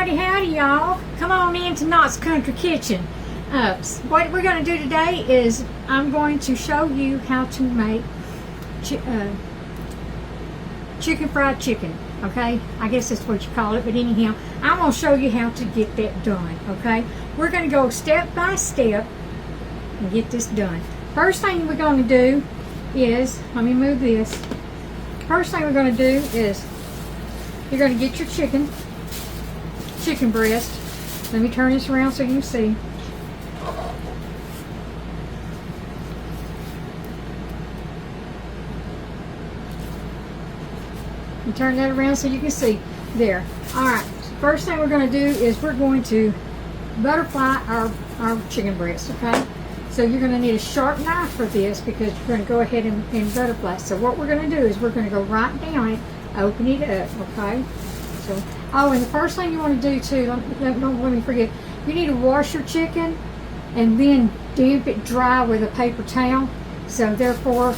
Howdy, y'all. Come on in to Knott's Country Kitchen. What we're going to do today is I'm going to show you how to make chicken fried chicken. Okay, I guess that's what you call it, but anyhow, I'm going to show you how to get that done. Okay, we're going to go step by step and get this done. First thing we're going to do is, let me move this. First thing we're going to do is you're going to get your chicken breast. Let me turn this around so you can see. And turn that around so you can see. There. Alright, first thing we're going to do is we're going to butterfly our chicken breast, okay? So you're going to need a sharp knife for this because you're going to go ahead and butterfly. So what we're going to do is we're going to go right down it, open it up, okay? So, oh, and the first thing you want to do too, don't let me forget, you need to wash your chicken and then damp it dry with a paper towel. So therefore,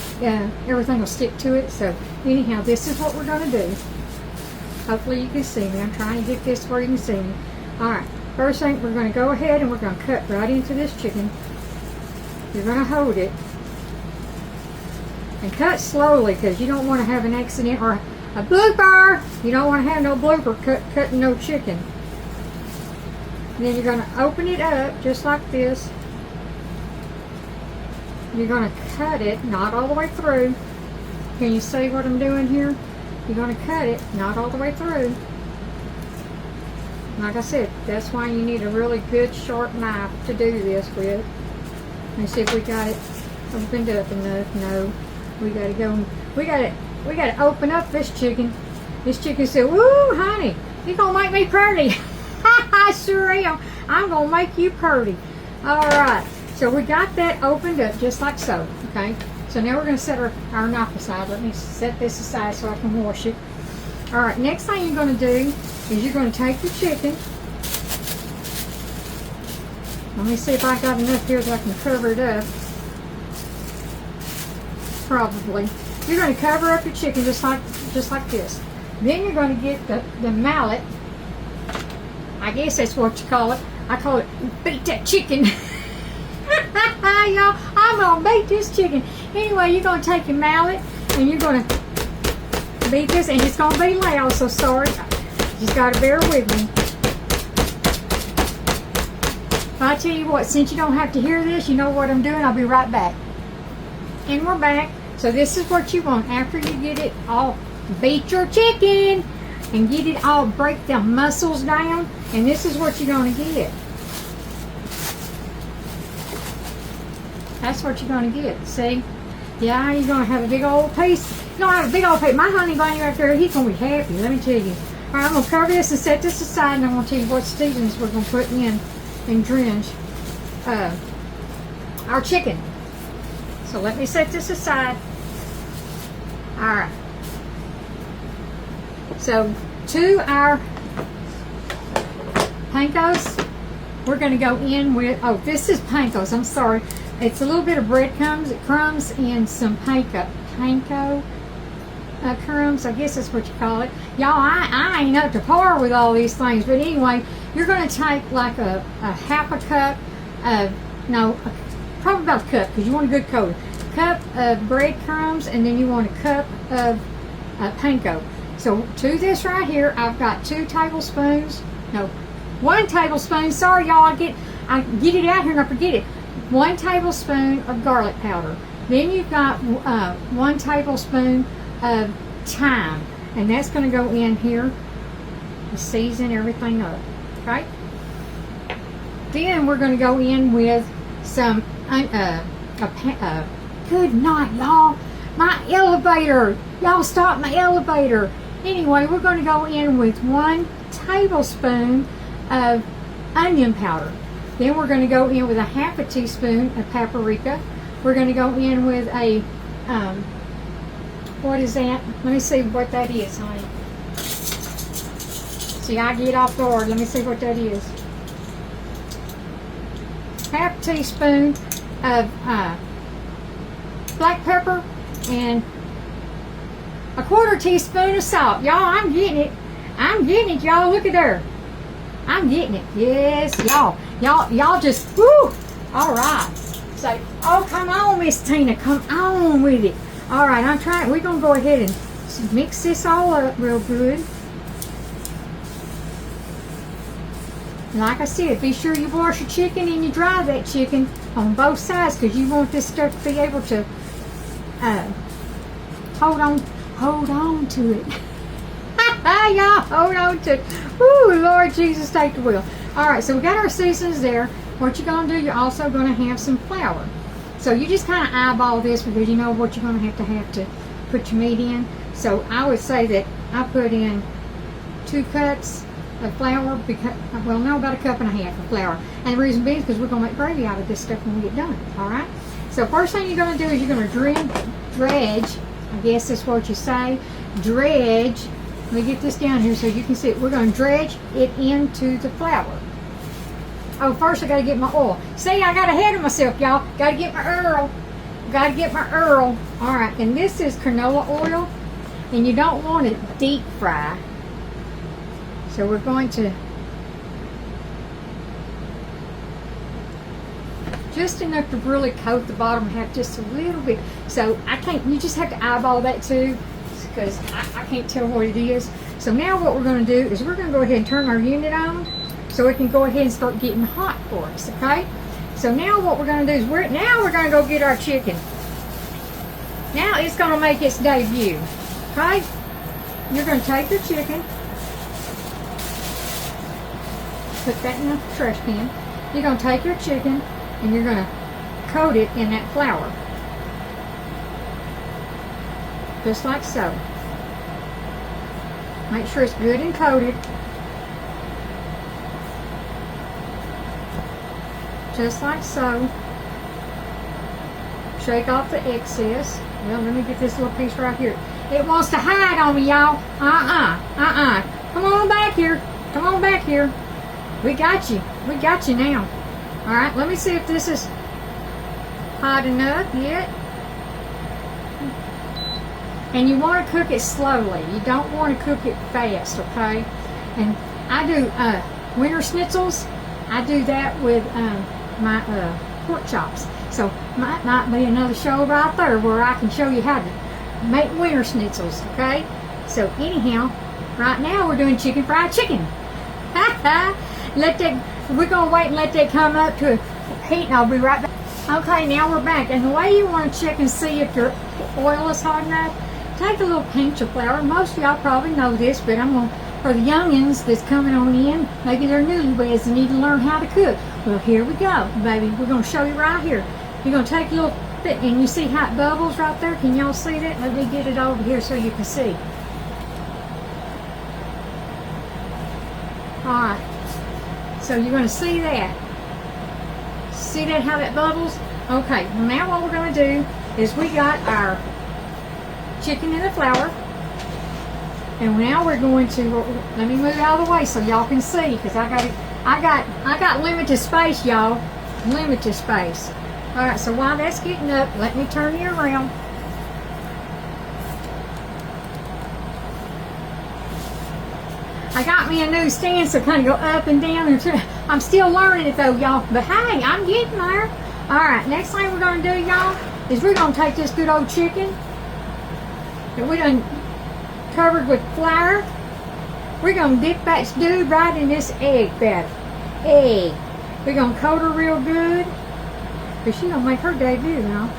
everything will stick to it. So anyhow, this is what we're going to do. Hopefully you can see me. I'm trying to get this where you can see me. Alright, first thing, we're going to go ahead and we're going to cut right into this chicken. You're going to hold it. And cut slowly because you don't want to have an accident or a blooper. You don't want to have no blooper cutting no chicken. And then you're going to open it up just like this. You're going to cut it, not all the way through. Can you see what I'm doing here? You're going to cut it, not all the way through. Like I said, that's why you need a really good sharp knife to do this with. Let me see if we got it opened up enough. No, we got to go. We got to open up this chicken. This chicken said, "Woo, honey, you're gonna make me pretty." I sure am. I'm gonna make you pretty. All right. So we got that opened up just like so, okay? So now we're going to set our knife aside. Let me set this aside so I can wash it. All right, next thing you're going to do is you're going to take your chicken. Let me see if I got enough here so I can cover it up. Probably. You're going to cover up your chicken just like this. Then you're going to get the mallet. I guess that's what you call it. I call it beat that chicken. Y'all, I'm gonna beat this chicken. Anyway, you're gonna take your mallet and you're gonna beat this, and it's gonna be loud, so sorry. You just gotta bear with me. I tell you what, since you don't have to hear this, you know what I'm doing. I'll be right back. And we're back. So this is what you want after you get it all. Beat your chicken and get it all, break the muscles down, and this is what you're gonna get. That's what you're going to get, see? Yeah, you're going to have a big old piece. You're going to have a big old piece. My honey bunny right there, he's going to be happy, let me tell you. All right, I'm going to cover this and set this aside, and I'm going to tell you what seasonings we're going to put in and drench our chicken. So let me set this aside. All right. So to our pancos, we're going to go in with, oh, this is pancos, I'm sorry. It's a little bit of breadcrumbs, and some panko crumbs. I guess that's what you call it. Y'all, I ain't up to par with all these things, but anyway, you're going to take like a half a cup of, no, probably about a cup because you want a good coating. Cup of breadcrumbs, and then you want a cup of panko. So to this right here, I've got 2 tablespoons. No, 1 tablespoon. Sorry, y'all. I get it out here and I forget it. 1 tablespoon of garlic powder. Then you've got 1 tablespoon of thyme, and that's going to go in here to season everything up. Okay. Then we're going to go in with some good night, y'all. My elevator. Y'all stop my elevator. Anyway, we're going to go in with 1 tablespoon of onion powder. Then we're going to go in with a half a teaspoon of paprika. We're going to go in with a, what is that? Let me see what that is, honey. See, I get off guard. Let me see what that is. Half teaspoon of black pepper and a 1/4 teaspoon of salt. Y'all, I'm getting it, y'all. Look at there. I'm getting it. Yes, y'all just, woo! All right. Say, oh, come on, Miss Tina. Come on with it. All right, we're going to go ahead and mix this all up real good. Like I said, be sure you wash your chicken and you dry that chicken on both sides because you want this stuff to be able to hold on to it. Y'all, hold on to it. Woo, Lord Jesus, take the wheel. All right, so we got our seasonings there. What you're going to do, you're also going to have some flour. So you just kind of eyeball this because you know what you're going to have to put your meat in. So I would say that I put in 2 cups of flour, because, well, no, about 1.5 cups of flour. And the reason being is because we're going to make gravy out of this stuff when we get done. All right? So first thing you're going to do is you're going to dredge, I guess that's what you say, dredge. Let me get this down here so you can see it. We're going to dredge it into the flour. Oh, first I got to get my oil. See, I got ahead of myself, y'all. Got to get my Earl. Got to get my Earl. All right, and this is canola oil, and you don't want it deep fry. So we're going to just enough to really coat the bottom, have just a little bit. So you just have to eyeball that too, because I can't tell what it is. So now what we're going to do is we're going to go ahead and turn our unit on so it can go ahead and start getting hot for us, okay? So now what we're going to do is we're going to go get our chicken. Now it's going to make its debut, okay? You're going to take your chicken, put that in the trash can. You're going to take your chicken and you're going to coat it in that flour. Just like so. Make sure it's good and coated. Just like so. Shake off the excess. Well, let me get this little piece right here. It wants to hide on me, y'all. Come on back here. Come on back here. We got you. We got you now. All right, let me see if this is hot enough yet. And you want to cook it slowly. You don't want to cook it fast, okay? And I do winter schnitzels. I do that with my pork chops. So might not be another show right there where I can show you how to make winter schnitzels, okay? So anyhow, right now we're doing chicken fried chicken. We're gonna wait and let that come up to heat, and I'll be right back. Okay, now we're back, and the way you want to check and see if your oil is hot enough, take a little pinch of flour. Most of y'all probably know this, but for the youngins that's coming on in, maybe they're newlyweds and need to learn how to cook. Well, here we go, baby. We're gonna show you right here. You're gonna take a little bit, and you see how it bubbles right there? Can y'all see that? Let me get it over here so you can see. All right. So you're going to see that. See that, how that bubbles? Okay, well now what we're going to do is we got our chicken in the flour. And now we're going to, let me move out of the way so y'all can see, because I got limited space, y'all. Limited space. All right, so while that's getting up, let me turn you around. I got me a new stand, so kind of go up and down. I'm still learning it though, y'all. But hey, I'm getting there. All right, next thing we're going to do, y'all, is we're going to take this good old chicken that we done covered with flour. We're going to dip that stew right in this egg batter. Egg. We're going to coat her real good. Because she's going to make her debut, y'all.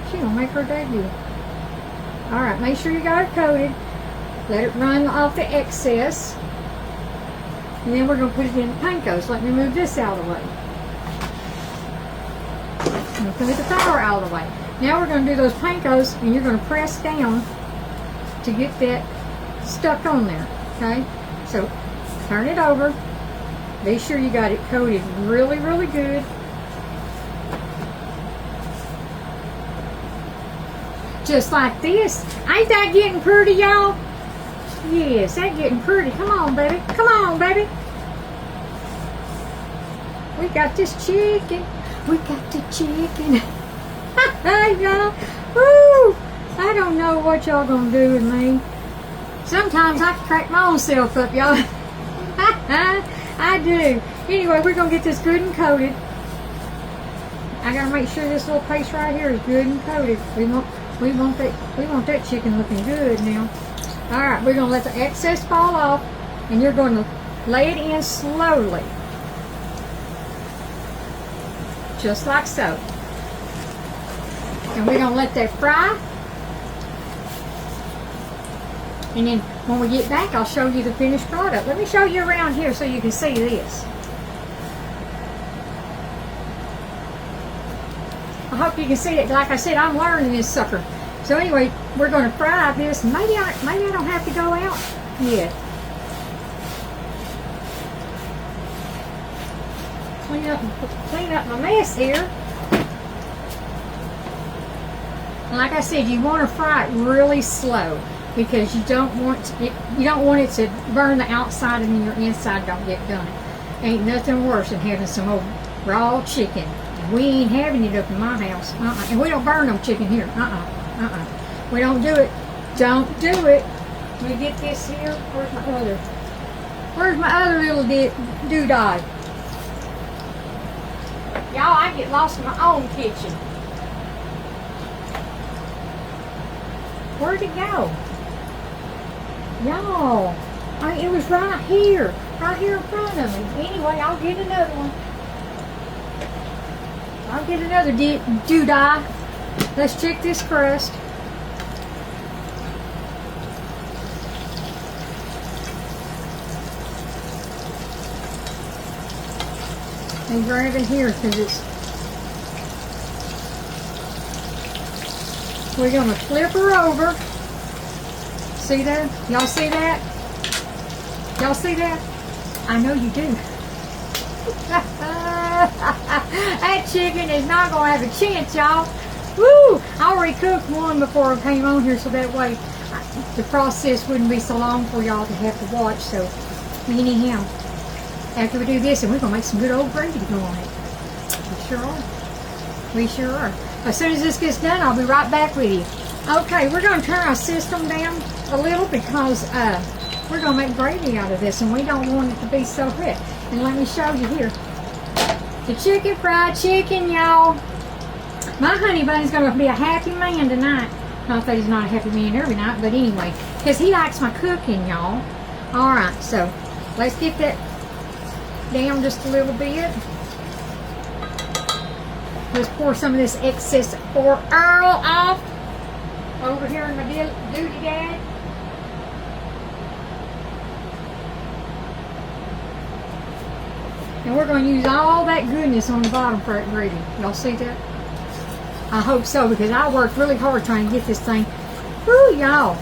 She's going to make her debut. All right, make sure you got her coated. Let it run off the excess. And then we're going to put it in the pancos. Let me move this out of the way. I'm going to put the flour out of the way. Now we're going to do those pancos, and you're going to press down to get that stuck on there. Okay? So turn it over. Be sure you got it coated really, really good. Just like this. Ain't that getting pretty, y'all? Yes, that's getting pretty. Come on, baby. Come on, baby. We got this chicken. We got the chicken. Y'all. Woo! I don't know what y'all gonna do with me. Sometimes I can crack my own self up, y'all. I do. Anyway, we're gonna get this good and coated. I gotta make sure this little paste right here is good and coated. We want that chicken looking good now. All right, we're gonna let the excess fall off, and you're going to lay it in slowly, just like so. And we're gonna let that fry. And then when we get back, I'll show you the finished product. Let me show you around here so you can see this. I hope you can see it. Like I said, I'm learning this sucker. So anyway, we're going to fry this. Maybe I don't have to go out yet. Clean up my mess here. And like I said, you want to fry it really slow, because you don't want it to burn the outside and then your inside don't get done. Ain't nothing worse than having some old raw chicken. We ain't having it up in my house. And we don't burn no chicken here. We don't do it. Don't do it. Let me get this here. Where's my other little doodad? Y'all, I get lost in my own kitchen. Where'd it go? Y'all, it was right here in front of me. Anyway, I'll get another one. I'll get another doodah. Let's check this crust. And grab it here because we're going to flip her over. See that? Y'all see that? Y'all see that? I know you do. That chicken is not going to have a chance, y'all. Woo! I already cooked one before I came on here, so that way the process wouldn't be so long for y'all to have to watch. So anyhow, after we do this, and we're going to make some good old gravy to go on it. We sure are. We sure are. As soon as this gets done, I'll be right back with you. Okay, we're going to turn our system down a little because we're going to make gravy out of this, and we don't want it to be so wet. And let me show you here. The chicken fried chicken, y'all. My honey bunny's going to be a happy man tonight. Not that he's not a happy man every night, but anyway, because he likes my cooking, y'all. All right, so let's get that down just a little bit. Let's pour some of this excess oil off over here in my doodad. And we're going to use all that goodness on the bottom for that gravy. Y'all see that? I hope so, because I worked really hard trying to get this thing. Woo, y'all.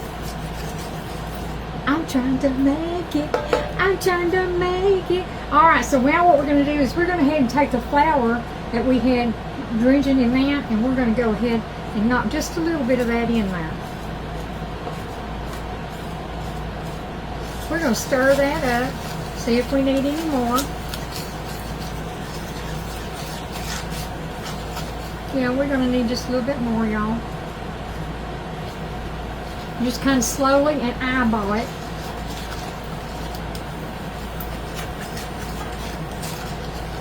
I'm trying to make it. I'm trying to make it. All right, so now what we're going to do is we're going to go ahead and take the flour that we had drenching in that, and we're going to go ahead and knock just a little bit of that in there. We're going to stir that up, see if we need any more. Yeah, we're going to need just a little bit more, y'all. Just kind of slowly and eyeball it.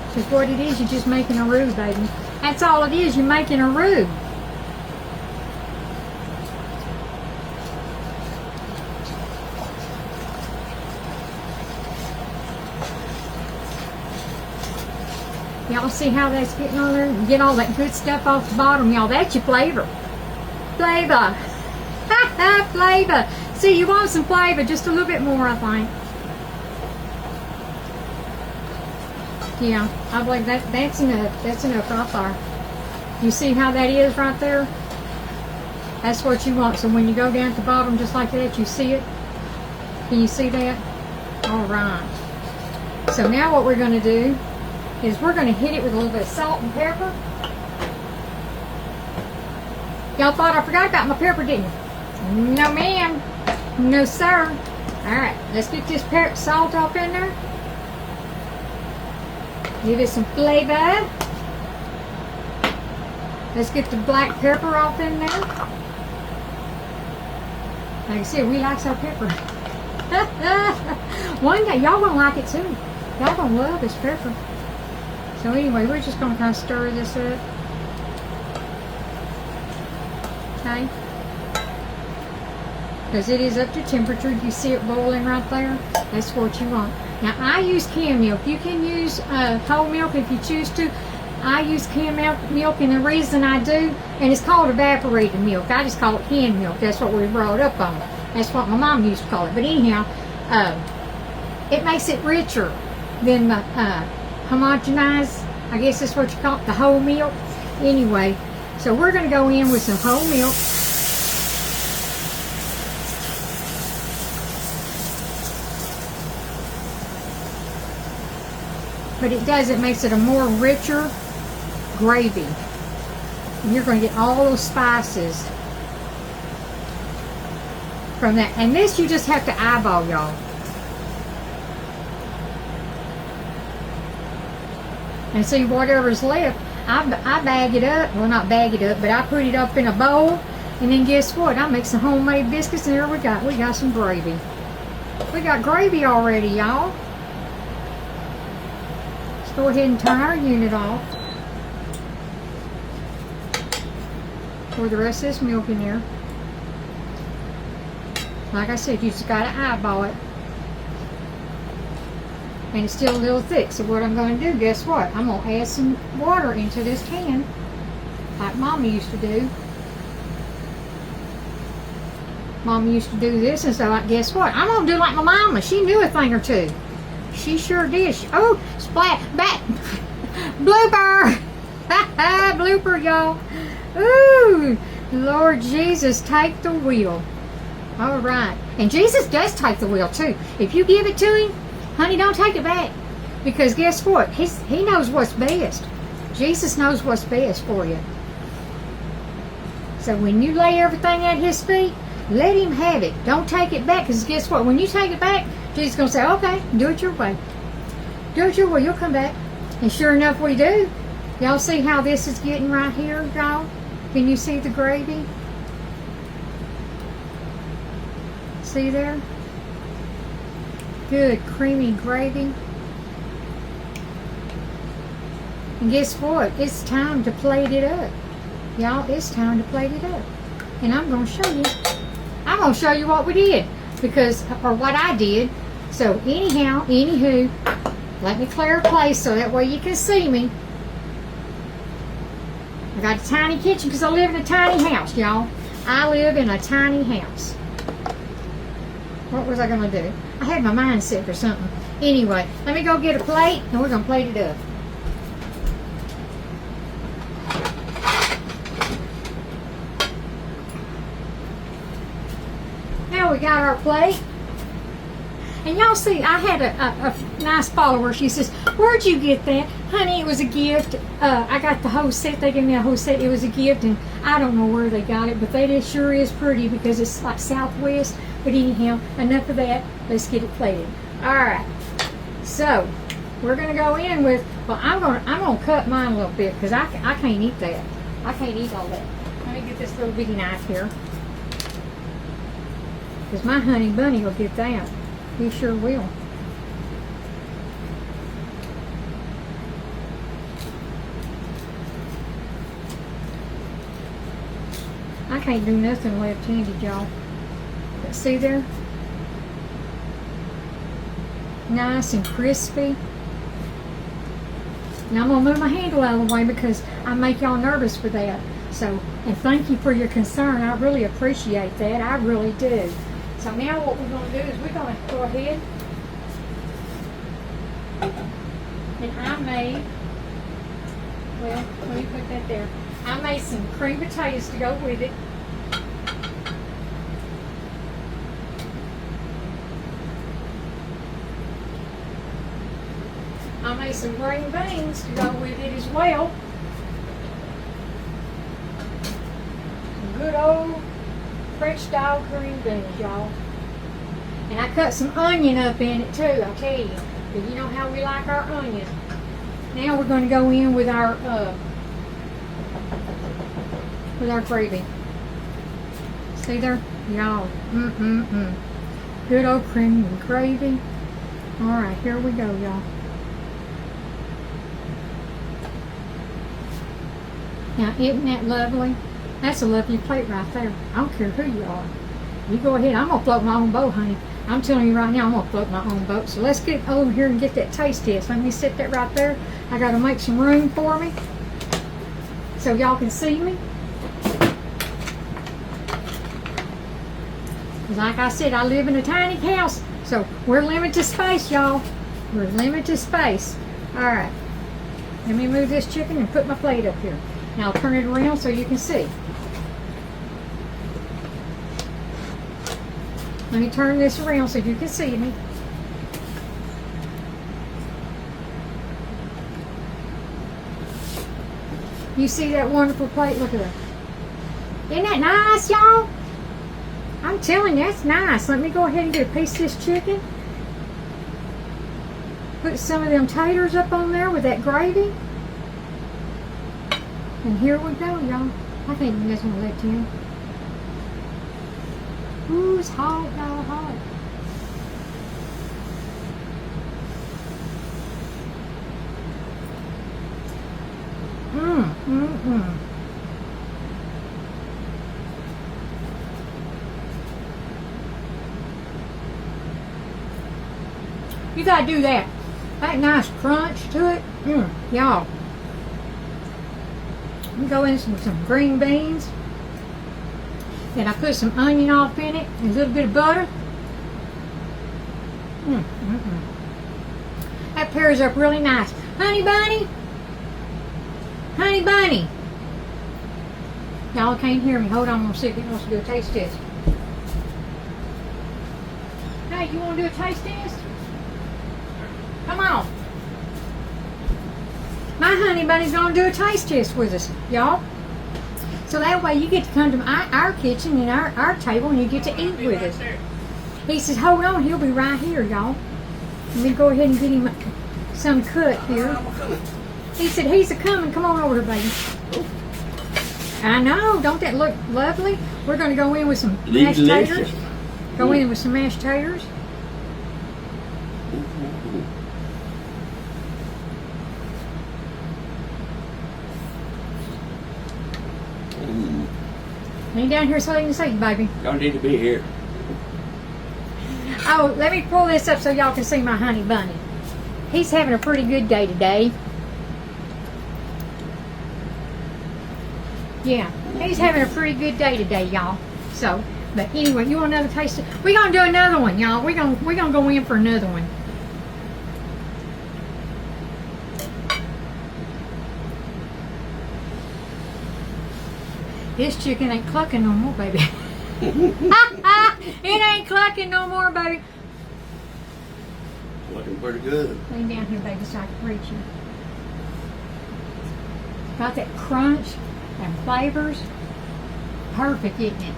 Because what it is, you're just making a roux, baby. That's all it is, you're making a roux. Y'all see how that's getting on there? Get all that good stuff off the bottom, y'all. That's your flavor. Flavor. Flavor. See, you want some flavor, just a little bit more, I think. Yeah, I believe that's enough. That's enough right there. You see how that is right there? That's what you want. So when you go down at the bottom just like that, you see it? Can you see that? All right. So now what we're going to do is we're going to hit it with a little bit of salt and pepper. Y'all thought I forgot about my pepper, didn't you? No, ma'am. No, sir. All right, let's get this salt off in there. Give it some flavor. Let's get the black pepper off in there. Like I said, we like our pepper. One day, y'all gonna like it too. Y'all gonna love this pepper. So anyway, we're just gonna kind of stir this up. Okay? Because it is up to temperature. You see it boiling right there? That's what you want. Now I use canned milk. You can use whole milk if you choose to. I use canned milk, and the reason I do, and it's called evaporated milk. I just call it canned milk. That's what we brought up on. That's what my mom used to call it. But anyhow, it makes it richer than the homogenized, I guess that's what you call it, the whole milk. Anyway, so we're going to go in with some whole milk. But it makes it a more richer gravy. And you're going to get all those spices from that. And this you just have to eyeball, y'all. And see, whatever's left, I bag it up. Well, not bag it up, but I put it up in a bowl. And then guess what? I make some homemade biscuits, and there we got some gravy. We got gravy already, y'all. Let's go ahead and turn our unit off. Pour the rest of this milk in there. Like I said, you just got to eyeball it. And it's still a little thick, so what I'm going to do, guess what? I'm going to add some water into this can, like Mama used to do. Mama used to do this, and so like, guess what? I'm going to do like my mama. She knew a thing or two. She sure did. Oh, splat, back, blooper. Blooper, y'all. Ooh, Lord Jesus, take the wheel. All right. And Jesus does take the wheel, too. If you give it to him, honey, don't take it back. Because guess what? He knows what's best. Jesus knows what's best for you. So when you lay everything at his feet, let him have it. Don't take it back. Because guess what? When you take it back, Jesus is going to say, okay, do it your way. Do it your way. You'll come back. And sure enough, we do. Y'all see how this is getting right here, y'all? Can you see the gravy? See there? Good creamy gravy. And guess what? It's time to plate it up. Y'all, it's time to plate it up. And I'm going to show you. I'm going to show you what we did. Or what I did. So anyhow, anywho, let me clear a place so that way you can see me. I got a tiny kitchen because I live in a tiny house, y'all. I live in a tiny house. What was I going to do? I had my mind set for something. Anyway, let me go get a plate and we're going to plate it up. Now we got our plate. And y'all see, I had a nice follower. She says, where'd you get that? Honey, it was a gift. I got the whole set. They gave me a whole set. It was a gift, and I don't know where they got it, but it sure is pretty because it's like Southwest. But anyhow, enough of that. Let's get it plated. All right. So, we're going to go in with, well, I'm gonna cut mine a little bit because I can't eat that. I can't eat all that. Let me get this little bitty knife here. Because my honey bunny will get that. He sure will. I can't do nothing left-handed, y'all. But see there? Nice and crispy. Now I'm going to move my handle out of the way because I make y'all nervous for that. So, and thank you for your concern. I really appreciate that. I really do. So now what we're going to do is we're going to go ahead and I made, well, let me put that there. I made some cream potatoes to go with it. I made some green beans to go with it as well. Some good old French style green beans, y'all. And I cut some onion up in it too, I tell you. Because you know how we like our onion. Now we're going to go in with our gravy. See there? Y'all. Good old creamy gravy. Alright, here we go, y'all. Now, isn't that lovely? That's a lovely plate right there. I don't care who you are. You go ahead. I'm going to float my own boat, honey. I'm telling you right now, I'm going to float my own boat. So let's get over here and get that taste test. Let me set that right there. I got to make some room for me so y'all can see me. Like I said, I live in a tiny house, so we're limited space, y'all. We're limited space. All right. Let me move this chicken and put my plate up here. Now I'll turn it around so you can see. Let me turn this around so you can see me. You see that wonderful plate? Look at that. Isn't that nice, y'all? I'm telling you, that's nice. Let me go ahead and get a piece of this chicken. Put some of them taters up on there with that gravy. And here we go, y'all. I think you guys want to let in. Ooh, it's hot, y'all, hot. Mmm. You gotta do that. That nice crunch to it. Y'all. You go in with some green beans. Then I put some onion off in it and a little bit of butter. That pairs up really nice. Honey bunny. Honey bunny. Y'all can't hear me. Hold on, I'm gonna see if he wants to do a taste test. Hey, you wanna do a taste test? Come on. My honey bunny's gonna do a taste test with us, y'all. So that way you get to come to our kitchen and our table and you get to eat with us. He says, hold on, he'll be right here, y'all. Let me go ahead and get him some cut here. He said, he's a-coming. Come on over here, baby. I know. Don't that look lovely? We're going to go in with some mashed taters. Go in with some mashed taters. Lean down here so they can see you, baby. Y'all need to be here. Oh, let me pull this up so y'all can see my honey bunny. He's having a pretty good day today. Yeah, he's having a pretty good day today, y'all. So, but anyway, you want another taste? We're gonna do another one, y'all. We're gonna go in for another one. This chicken ain't clucking no more, baby. It ain't clucking no more, baby. Looking pretty good. Lay down here, baby, so I can reach you. Got that crunch and flavors. Perfect, isn't it?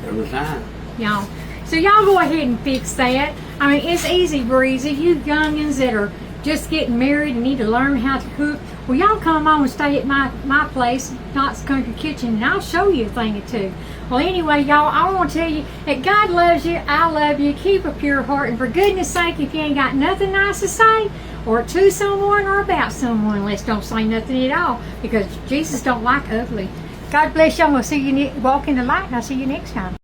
Every time. Y'all. So y'all go ahead and fix that. I mean, it's easy breezy. You youngins that are just getting married and need to learn how to cook, well, y'all come on and stay at my place, Knott's Country Kitchen, and I'll show you a thing or two. Well, anyway, y'all, I want to tell you that God loves you, I love you, keep a pure heart, and for goodness sake, if you ain't got nothing nice to say, or to someone, or about someone, let's don't say nothing at all, because Jesus don't like ugly. God bless y'all. We'll see you walk in the light, and I'll see you next time.